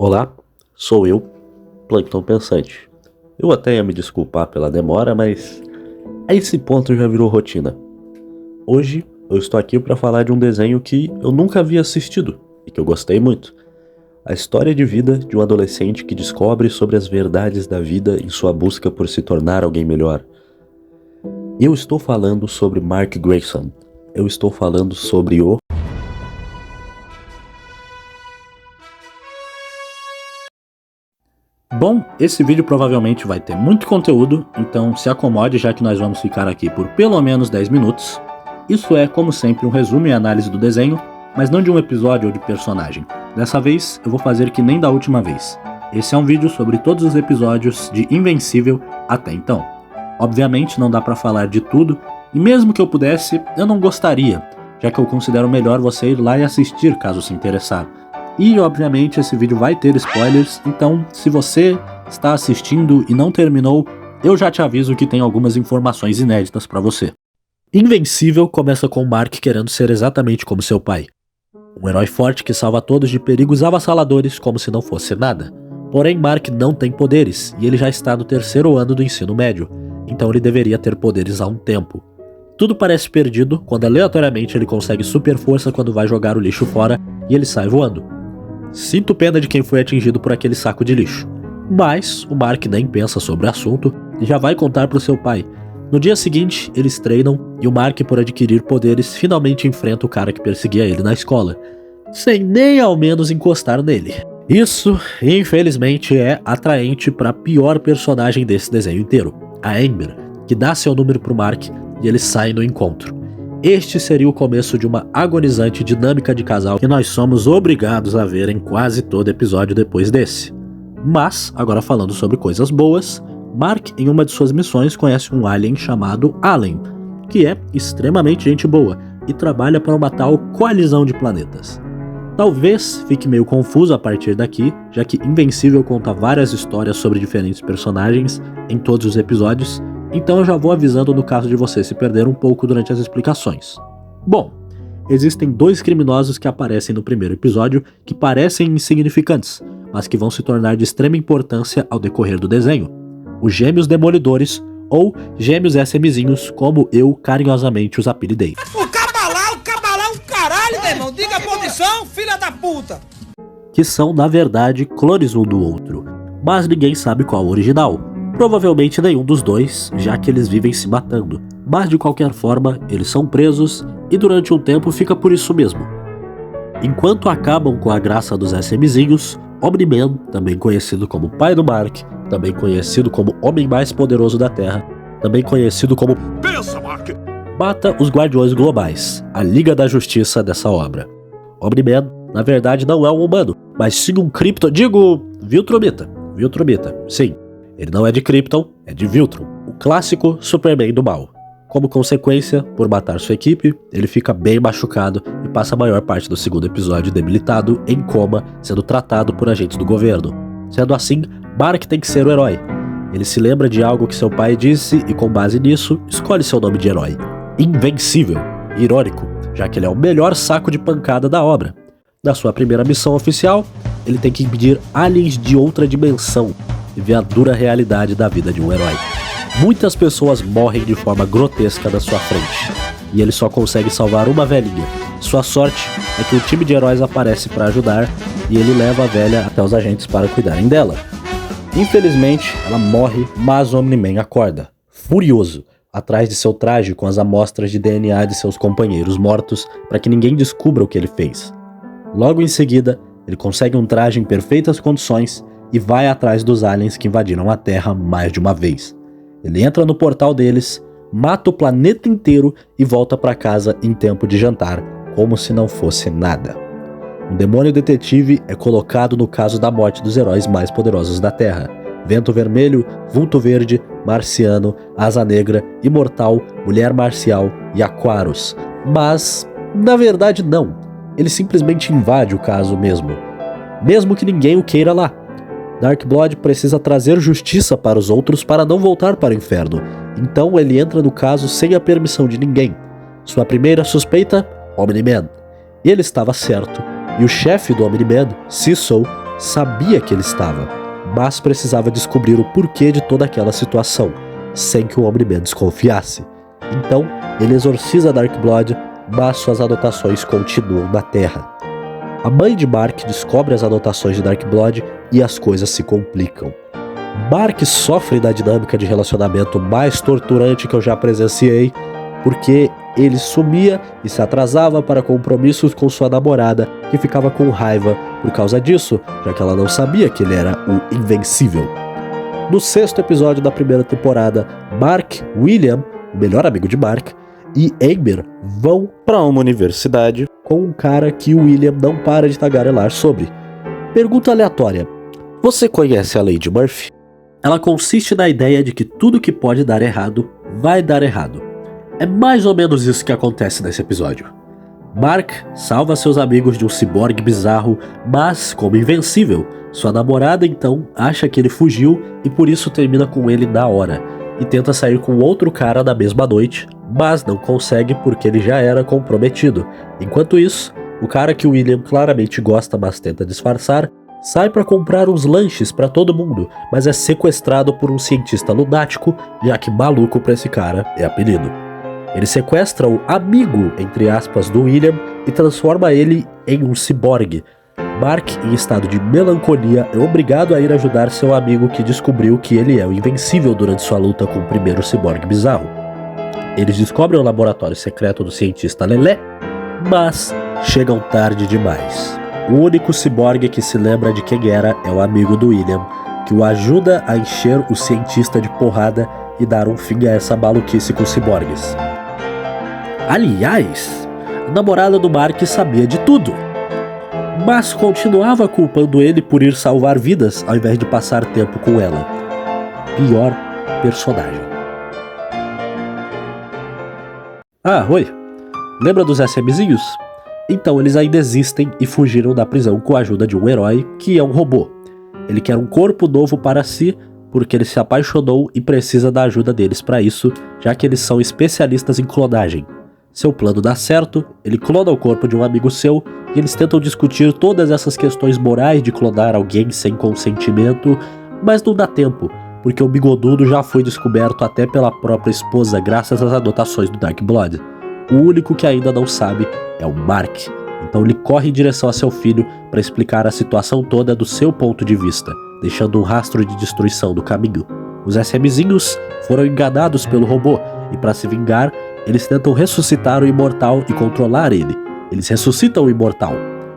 Olá, sou eu, Plankton Pensante. Eu até ia me desculpar pela demora, mas a esse ponto já virou rotina. Hoje eu estou aqui para falar de um desenho que eu nunca havia assistido e que eu gostei muito. A história de vida de um adolescente que descobre sobre as verdades da vida em sua busca por se tornar alguém melhor. Eu estou falando sobre Mark Grayson. Eu estou falando sobre o... Bom, esse vídeo provavelmente vai ter muito conteúdo, então se acomode já que nós vamos ficar aqui por pelo menos 10 minutos. Isso é, como sempre, um resumo e análise do desenho, mas não de um episódio ou de personagem. Dessa vez, eu vou fazer que nem da última vez. Esse é um vídeo sobre todos os episódios de Invencível até então. Obviamente não dá pra falar de tudo, e mesmo que eu pudesse, eu não gostaria, já que eu considero melhor você ir lá e assistir caso se interessar. E obviamente esse vídeo vai ter spoilers, então se você está assistindo e não terminou, eu já te aviso que tem algumas informações inéditas pra você. Invencível começa com Mark querendo ser exatamente como seu pai. Um herói forte que salva todos de perigos avassaladores como se não fosse nada. Porém, Mark não tem poderes e ele já está no terceiro ano do ensino médio, então ele deveria ter poderes há um tempo. Tudo parece perdido quando aleatoriamente ele consegue super força quando vai jogar o lixo fora e ele sai voando. Sinto pena de quem foi atingido por aquele saco de lixo. Mas o Mark nem pensa sobre o assunto e já vai contar pro seu pai. No dia seguinte, eles treinam e o Mark, por adquirir poderes, finalmente enfrenta o cara que perseguia ele na escola, sem nem ao menos encostar nele. Isso, infelizmente, é atraente para a pior personagem desse desenho inteiro, a Amber, que dá seu número pro Mark e eles saem no encontro. Este seria o começo de uma agonizante dinâmica de casal que nós somos obrigados a ver em quase todo episódio depois desse. Mas, agora falando sobre coisas boas, Mark, em uma de suas missões, conhece um alien chamado Allen, que é extremamente gente boa e trabalha para uma tal coalizão de planetas. Talvez fique meio confuso a partir daqui, já que Invencível conta várias histórias sobre diferentes personagens em todos os episódios, então eu já vou avisando no caso de você se perder um pouco durante as explicações. Bom, existem dois criminosos que aparecem no primeiro episódio que parecem insignificantes, mas que vão se tornar de extrema importância ao decorrer do desenho. Os Gêmeos Demolidores, ou Gêmeos SMzinhos, como eu carinhosamente os apelidei. O cabalão, caralho, meu irmão, diga a posição, filha da puta! Que são, na verdade, clones um do outro, mas ninguém sabe qual o original. Provavelmente nenhum dos dois, já que eles vivem se matando. Mas de qualquer forma, eles são presos e durante um tempo fica por isso mesmo. Enquanto acabam com a graça dos SMzinhos, Omni-Man, também conhecido como pai do Mark, também conhecido como Homem Mais Poderoso da Terra, também conhecido como Pensa, Mark! mata os Guardiões Globais, a Liga da Justiça dessa obra. Omni-Man, na verdade, não é um humano, mas sim um Viltrumita, sim. Ele não é de Krypton, é de Viltrum, o clássico Superman do mal. Como consequência, por matar sua equipe, ele fica bem machucado e passa a maior parte do segundo episódio debilitado, em coma, sendo tratado por agentes do governo. Sendo assim, Mark tem que ser o herói. Ele se lembra de algo que seu pai disse e, com base nisso, escolhe seu nome de herói. Invencível. Irônico, já que ele é o melhor saco de pancada da obra. Na sua primeira missão oficial, ele tem que impedir aliens de outra dimensão e ver a dura realidade da vida de um herói. Muitas pessoas morrem de forma grotesca na sua frente, e ele só consegue salvar uma velhinha. Sua sorte é que um time de heróis aparece para ajudar, e ele leva a velha até os agentes para cuidarem dela. Infelizmente, ela morre, mas o Omni-Man acorda, furioso, atrás de seu traje com as amostras de DNA de seus companheiros mortos para que ninguém descubra o que ele fez. Logo em seguida, ele consegue um traje em perfeitas condições e vai atrás dos aliens que invadiram a Terra mais de uma vez. Ele entra no portal deles, mata o planeta inteiro e volta para casa em tempo de jantar, como se não fosse nada. Um demônio detetive é colocado no caso da morte dos heróis mais poderosos da Terra: Vento Vermelho, Vulto Verde, Marciano, Asa Negra, Imortal, Mulher Marcial e Aquaros. Mas, na verdade não. Ele simplesmente invade o caso mesmo que ninguém o queira lá. Darkblood precisa trazer justiça para os outros para não voltar para o inferno, então ele entra no caso sem a permissão de ninguém. Sua primeira suspeita, Omni-Man. Ele estava certo, e o chefe do Omni-Man, Cecil, sabia que ele estava, mas precisava descobrir o porquê de toda aquela situação, sem que o Omni-Man desconfiasse. Então, ele exorciza Darkblood, mas suas anotações continuam na Terra. A mãe de Mark descobre as anotações de Darkblood e as coisas se complicam. Mark sofre da dinâmica de relacionamento mais torturante que eu já presenciei, porque ele sumia e se atrasava para compromissos com sua namorada, que ficava com raiva por causa disso, já que ela não sabia que ele era o Invencível. No 6º episódio da primeira temporada, Mark, William, o melhor amigo de Mark, e Amber vão para uma universidade com um cara que o William não para de tagarelar sobre. Pergunta aleatória: você conhece a lei de Murphy? Ela consiste na ideia de que tudo que pode dar errado, vai dar errado. É mais ou menos isso que acontece nesse episódio. Mark salva seus amigos de um ciborgue bizarro, mas, como invencível, sua namorada então acha que ele fugiu e por isso termina com ele na hora, e tenta sair com outro cara na mesma noite, mas não consegue porque ele já era comprometido. Enquanto isso, o cara que o William claramente gosta, mas tenta disfarçar, sai para comprar uns lanches para todo mundo, mas é sequestrado por um cientista lunático, já que maluco pra esse cara é apelido. Ele sequestra o amigo, entre aspas, do William e transforma ele em um ciborgue. Mark, em estado de melancolia, é obrigado a ir ajudar seu amigo que descobriu que ele é o Invencível durante sua luta com o primeiro ciborgue bizarro. Eles descobrem o laboratório secreto do cientista Lelé, mas chegam tarde demais. O único ciborgue que se lembra de quem era é o amigo do William, que o ajuda a encher o cientista de porrada e dar um fim a essa maluquice com os ciborgues. Aliás, a namorada do Mark sabia de tudo, mas continuava culpando ele por ir salvar vidas ao invés de passar tempo com ela. Pior personagem. Ah, oi. Lembra dos SMzinhos? Então eles ainda existem e fugiram da prisão com a ajuda de um herói que é um robô. Ele quer um corpo novo para si porque ele se apaixonou e precisa da ajuda deles para isso, já que eles são especialistas em clonagem. Seu plano dá certo, ele clona o corpo de um amigo seu e eles tentam discutir todas essas questões morais de clonar alguém sem consentimento, mas não dá tempo, porque o bigodudo já foi descoberto até pela própria esposa graças às anotações do Darkblood. O único que ainda não sabe é o Mark, então ele corre em direção a seu filho para explicar a situação toda do seu ponto de vista, deixando um rastro de destruição no caminho. Os SMzinhos foram enganados pelo robô e para se vingar, eles tentam ressuscitar o Imortal e controlar ele. Eles ressuscitam o Imortal,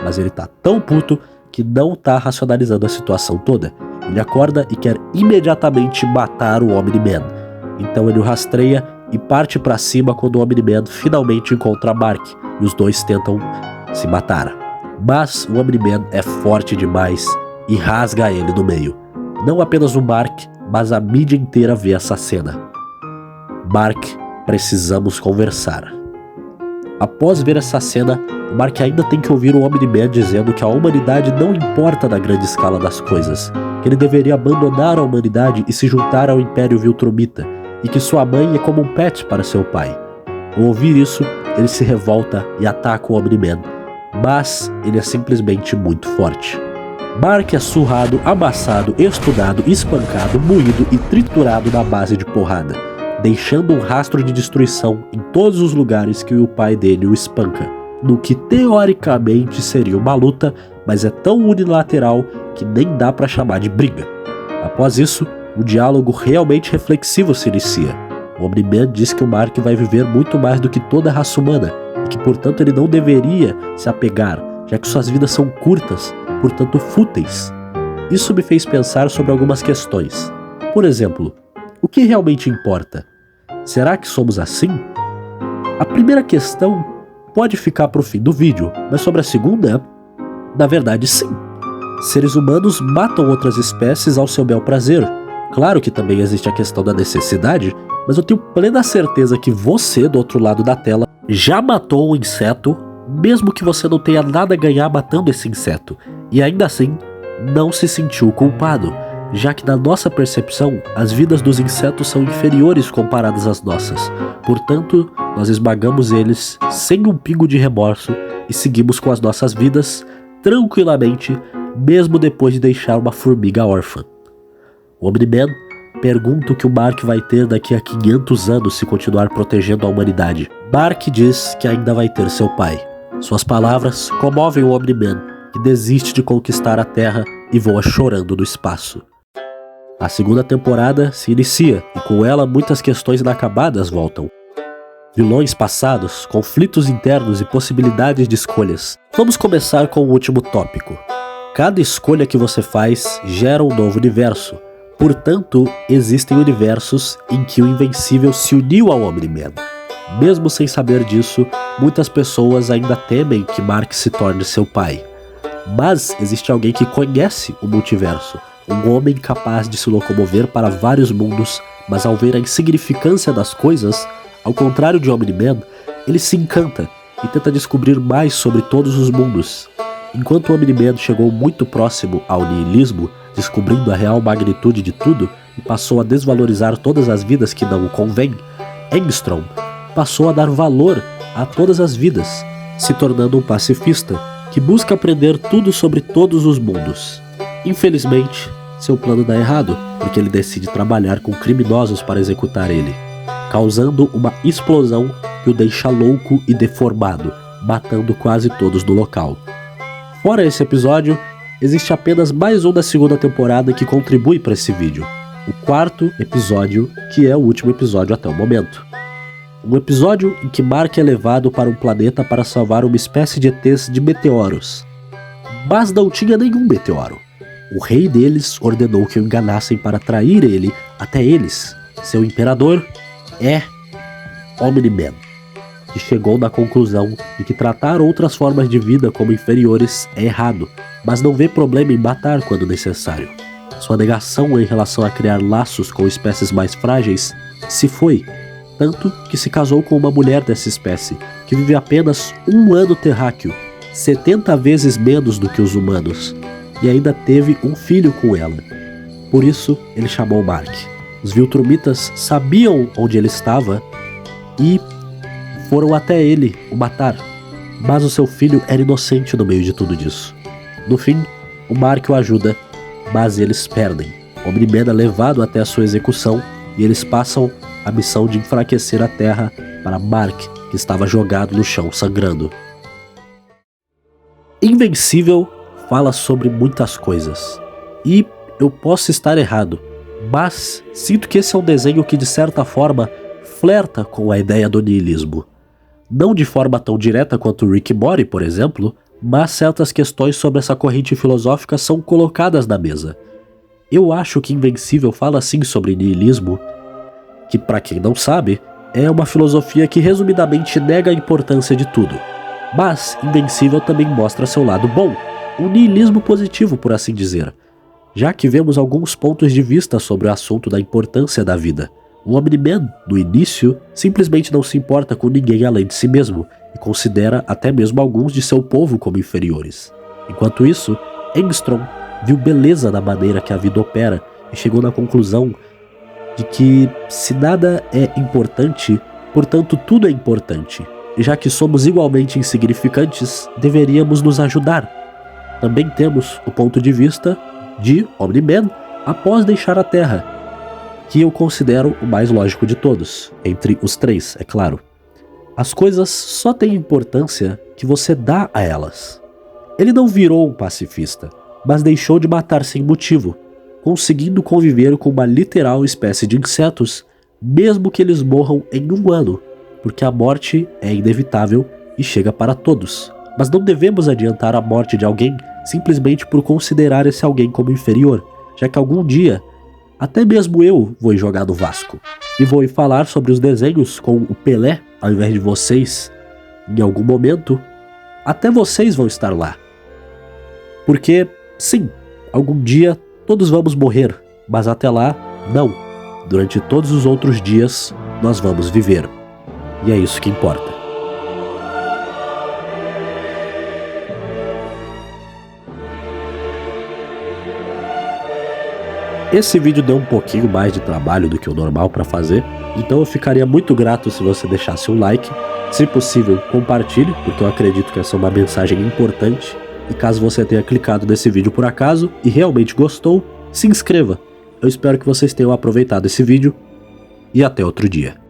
mas ele tá tão puto que não tá racionalizando a situação toda. Ele acorda e quer imediatamente matar o Omni-Man. Então ele o rastreia e parte pra cima quando o Omni-Man finalmente encontra Mark e os dois tentam se matar. Mas o Omni-Man é forte demais e rasga ele no meio. Não apenas o Mark, mas a mídia inteira vê essa cena. Mark, precisamos conversar. Após ver essa cena, o Mark ainda tem que ouvir o Omni-Man dizendo que a humanidade não importa na grande escala das coisas, que ele deveria abandonar a humanidade e se juntar ao Império Viltrumita, e que sua mãe é como um pet para seu pai. Ao ouvir isso, ele se revolta e ataca o Omni-Man, mas ele é simplesmente muito forte. Mark é surrado, amassado, estudado, espancado, moído e triturado na base de porrada, deixando um rastro de destruição em todos os lugares que o pai dele o espanca, no que teoricamente seria uma luta, mas é tão unilateral que nem dá pra chamar de briga. Após isso, um diálogo realmente reflexivo se inicia. O Omni-Man diz que o Mark vai viver muito mais do que toda a raça humana, e que portanto ele não deveria se apegar, já que suas vidas são curtas, portanto fúteis. Isso me fez pensar sobre algumas questões. Por exemplo, o que realmente importa? Será que somos assim? A primeira questão pode ficar para o fim do vídeo, mas sobre a segunda, na verdade sim. Seres humanos matam outras espécies ao seu bel prazer. Claro que também existe a questão da necessidade, mas eu tenho plena certeza que você, do outro lado da tela, já matou um inseto, mesmo que você não tenha nada a ganhar matando esse inseto, e ainda assim não se sentiu culpado, já que na nossa percepção, as vidas dos insetos são inferiores comparadas às nossas. Portanto, nós esmagamos eles sem um pingo de remorso e seguimos com as nossas vidas tranquilamente, mesmo depois de deixar uma formiga órfã. O Omni-Man pergunta o que o Mark vai ter daqui a 500 anos se continuar protegendo a humanidade. Mark diz que ainda vai ter seu pai. Suas palavras comovem o Omni-Man, que desiste de conquistar a Terra e voa chorando no espaço. A segunda temporada se inicia e com ela muitas questões inacabadas voltam. Vilões passados, conflitos internos e possibilidades de escolhas. Vamos começar com o último tópico. Cada escolha que você faz gera um novo universo. Portanto, existem universos em que o Invencível se uniu ao Omni-Man. Mesmo sem saber disso, muitas pessoas ainda temem que Mark se torne seu pai. Mas existe alguém que conhece o multiverso, um homem capaz de se locomover para vários mundos, mas ao ver a insignificância das coisas, ao contrário de Omni-Man, ele se encanta e tenta descobrir mais sobre todos os mundos. Enquanto o Omni-Man chegou muito próximo ao niilismo, descobrindo a real magnitude de tudo e passou a desvalorizar todas as vidas que não o convém, Engstrom passou a dar valor a todas as vidas, se tornando um pacifista que busca aprender tudo sobre todos os mundos. Infelizmente, seu plano dá errado, porque ele decide trabalhar com criminosos para executar ele, causando uma explosão que o deixa louco e deformado, matando quase todos no local. Fora esse episódio, existe apenas mais um da segunda temporada que contribui para esse vídeo. O quarto episódio, que é o último episódio até o momento. Um episódio em que Mark é levado para um planeta para salvar uma espécie de ETs de meteoros. Mas não tinha nenhum meteoro. O rei deles ordenou que o enganassem para trair ele até eles. Seu imperador é Omni-Man, que chegou na conclusão de que tratar outras formas de vida como inferiores é errado, mas não vê problema em matar quando necessário. Sua negação em relação a criar laços com espécies mais frágeis se foi, tanto que se casou com uma mulher dessa espécie, que vive apenas 1 ano terráqueo, 70 vezes menos do que os humanos, e ainda teve um filho com ela. Por isso, ele chamou Mark. Os Viltrumitas sabiam onde ele estava e foram até ele o matar, mas o seu filho era inocente no meio de tudo isso. No fim, o Mark o ajuda, mas eles perdem. O Omni-Man é levado até a sua execução e eles passam a missão de enfraquecer a Terra para Mark, que estava jogado no chão sangrando. Invencível fala sobre muitas coisas, e eu posso estar errado, mas sinto que esse é um desenho que de certa forma flerta com a ideia do niilismo. Não de forma tão direta quanto Rick e Morty, por exemplo, mas certas questões sobre essa corrente filosófica são colocadas na mesa. Eu acho que Invencível fala sim sobre niilismo, que, para quem não sabe, é uma filosofia que resumidamente nega a importância de tudo. Mas Invencível também mostra seu lado bom, um niilismo positivo, por assim dizer, já que vemos alguns pontos de vista sobre o assunto da importância da vida. O Omni-Man, no início, simplesmente não se importa com ninguém além de si mesmo, e considera até mesmo alguns de seu povo como inferiores. Enquanto isso, Engstrom viu beleza na maneira que a vida opera e chegou na conclusão de que se nada é importante, portanto tudo é importante, e já que somos igualmente insignificantes, deveríamos nos ajudar. Também temos o ponto de vista de Omni-Man após deixar a Terra, que eu considero o mais lógico de todos, entre os três, é claro. As coisas só têm importância que você dá a elas. Ele não virou um pacifista, mas deixou de matar sem motivo, conseguindo conviver com uma literal espécie de insetos, mesmo que eles morram em 1 ano, porque a morte é inevitável e chega para todos. Mas não devemos adiantar a morte de alguém simplesmente por considerar esse alguém como inferior, já que algum dia, até mesmo eu vou jogar no Vasco. E vou falar sobre os desenhos com o Pelé, ao invés de vocês. Em algum momento, até vocês vão estar lá. Porque, sim, algum dia todos vamos morrer, mas até lá, não. Durante todos os outros dias, nós vamos viver. E é isso que importa. Esse vídeo deu um pouquinho mais de trabalho do que o normal para fazer, então eu ficaria muito grato se você deixasse um like, se possível compartilhe, porque eu acredito que essa é uma mensagem importante, E caso você tenha clicado nesse vídeo por acaso e realmente gostou, se inscreva. Eu espero que vocês tenham aproveitado esse vídeo e até outro dia.